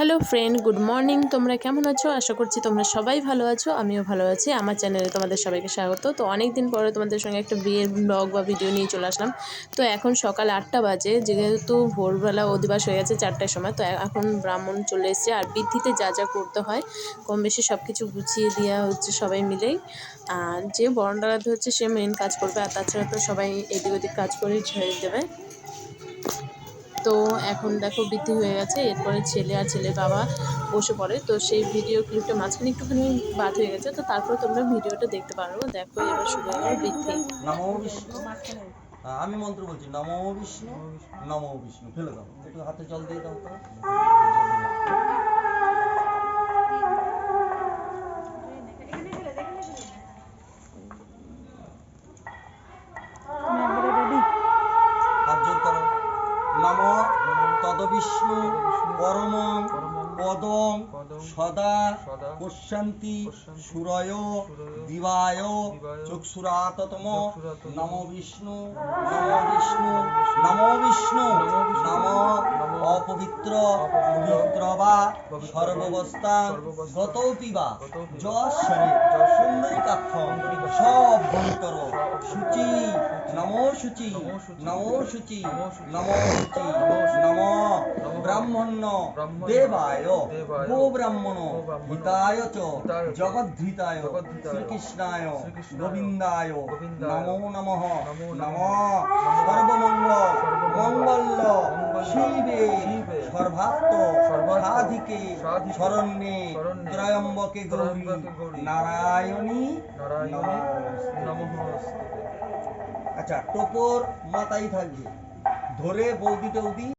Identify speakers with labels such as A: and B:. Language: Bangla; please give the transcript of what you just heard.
A: Hello friend, good morning. তোমরা কেমন আছো? আশা করছি তোমরা সবাই ভালো আছো। আমিও ভালো আছি। আমার চ্যানেলে তোমাদের সবাইকে স্বাগত। তো অনেক দিন পরে তোমাদের সঙ্গে একটা বিয়ের ব্লগ বা ভিডিও নিয়ে চলে আসলাম। তো এখন সকাল 8টা বাজে, যেহেতু ভোরবেলা অধিবাস হয়ে গেছে 4টার সময়। তো এখন ব্রাহ্মণ চলে এসছে, আর বৃদ্ধিতে যা যা করতে হয় কম বেশি সব কিছু গুছিয়ে দেওয়া হচ্ছে সবাই মিলেই। আর যে বরণডালাতে হচ্ছে সে মেন কাজ করবে, আর তাছাড়া তো সবাই এদিক ওদিক কাজ করেই ছেড়ে দেবে। তো এখন দেখো বৃদ্ধি হয়ে গেছে, এরপরে ছেলে আর ছেলের বাবা বসে পড়ে। তো সেই ভিডিও ক্লিপটা মাঝখানে একটুখানি বাদ হয়ে গেছে, তো তারপরে তোমরা ভিডিওটা দেখতে পারো। দেখো এবার শুরু হলো বৃদ্ধি।
B: নমো বিষ্ণু। আমি মন্ত্র বলছি, নমো বিষ্ণু, নমো বিষ্ণু। ফেলে দাও, একটু হাতে জল দিয়ে দাও তো। হাত জোর করো। নমো তদবিষ্ণু পরমং পদং সদা পশ্যন্তি সুরয় দিবায় চক্ষুরাততম। নমো বিষ্ণু, নমো বিষ্ণু, নমো বিষ্ণু। নমো অপবিত্র পবিত্র বা সর্ববস্থা গতৌপি বা যশ্বরে সুন্দরিকাক্ষম সভ্যন্তর শুচি। নমো শুচি, নমো শুচি, নমো শুচি। নমো ব্রাহ্মণ্য দেবায় গো ব্রাহ্মণ হিতায় চ জগদ্ধৃতায় শ্রীকৃষ্ণায় গোবিন্দায় নমো নমঃ। নমো সর্বমঙ্গল মঙ্গল্য শিবে সর্বাত্ম সাধিকে শরণ্যে ত্রয়ম্বকে গৌরী নারায়ণী নমস্তুতে। আচ্ছা, টোপর মাথায় থাকবে, ধরে বৌদি টৌদি